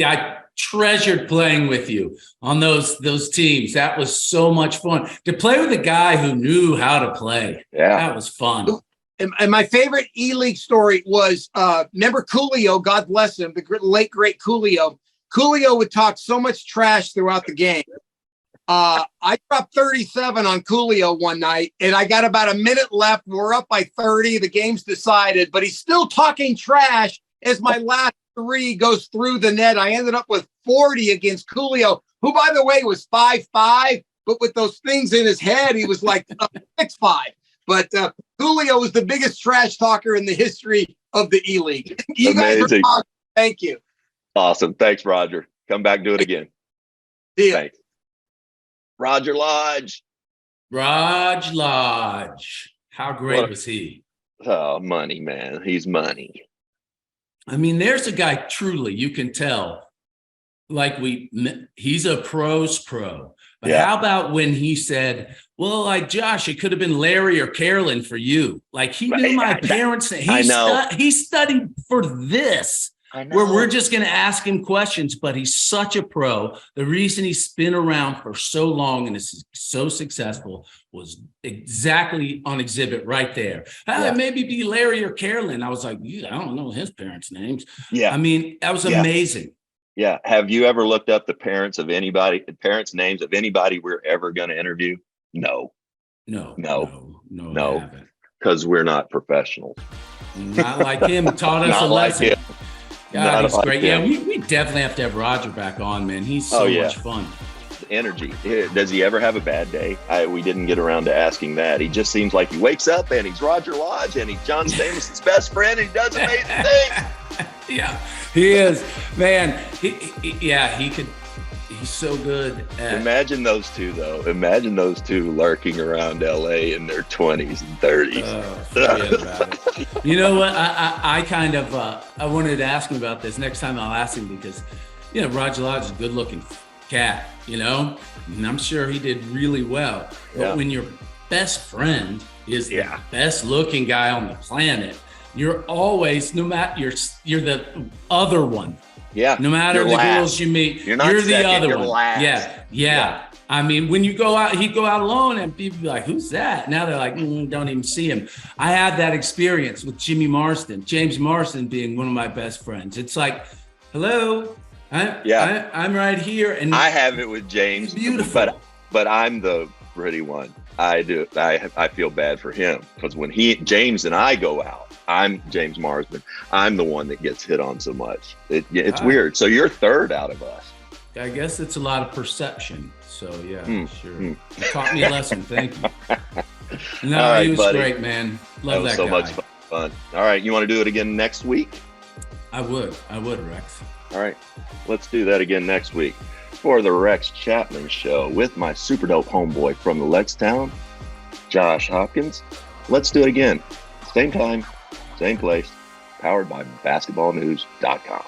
I treasured playing with you on those teams. That was so much fun to play with a guy who knew how to play. Yeah, that was fun. And my favorite E-League story was, remember Coolio, God bless him, the late, great Coolio. Coolio would talk so much trash throughout the game. I dropped 37 on Coolio one night, and I got about a minute left. We're up by 30. The game's decided, but he's still talking trash as my last 3 goes through the net. I ended up with 40 against Coolio, who, by the way, was 5'5", but with those things in his head, he was like 6'5". But Coolio was the biggest trash talker in the history of the E-League. You guys are awesome. Thank you. Awesome. Thanks, Roger. Come back, do it again. See ya. Thanks. Roger Lodge. Raj Lodge. How great was he? Oh, money, man. He's money. I mean, there's a guy, truly, you can tell, he's a pro's pro. But how about when he said, well, like, Josh, it could have been Larry or Carolyn for you. Like, he knew my parents. He studied for this. Where we're just going to ask him questions, but he's such a pro. The reason he's been around for so long and is so successful was exactly on exhibit right there. Maybe be Larry or Carolyn. I was like, I don't know his parents' names. Yeah. I mean, that was amazing. Yeah. Have you ever looked up the parents names of anybody we're ever going to interview? No. Because we're not professionals. Not like him. Taught us a lesson. God, he's great. Yeah, we definitely have to have Roger back on, man. He's so much fun. Energy. Does he ever have a bad day? We didn't get around to asking that. He just seems like he wakes up and he's Roger Lodge and he's John Stamos' best friend and he does amazing things. Yeah, he is. Man, he could. He's so good. Imagine those two, though. Imagine those two lurking around LA in their 20s and 30s. Forget about it. You know what? I kind of I wanted to ask him about this. Next time I'll ask him because, Roger Lodge is a good-looking cat, and I'm sure he did really well. But when your best friend is the best-looking guy on the planet, you're always, no matter, you're the other one. Yeah. No matter the girls you meet, you're the other one. Last. Yeah. I mean, when you go out, he'd go out alone and people be like, who's that? Now they're like, don't even see him. I had that experience with James Marsden being one of my best friends. It's like, hello, I'm right here. And I have it with James. Beautiful. But I'm the pretty one. I feel bad for him because when James and I go out, I'm James Marsden. I'm the one that gets hit on so much. It's weird. So you're third out of us. I guess it's a lot of perception. So sure. You taught me a lesson. Thank you. No, right, he was buddy. Great, man. Love that guy. So much fun. All right, you want to do it again next week? I would, Rex. All right, let's do that again next week for the Rex Chapman Show with my super dope homeboy from the Lextown, Josh Hopkins. Let's do it again. Same time. Same place, powered by basketballnews.com.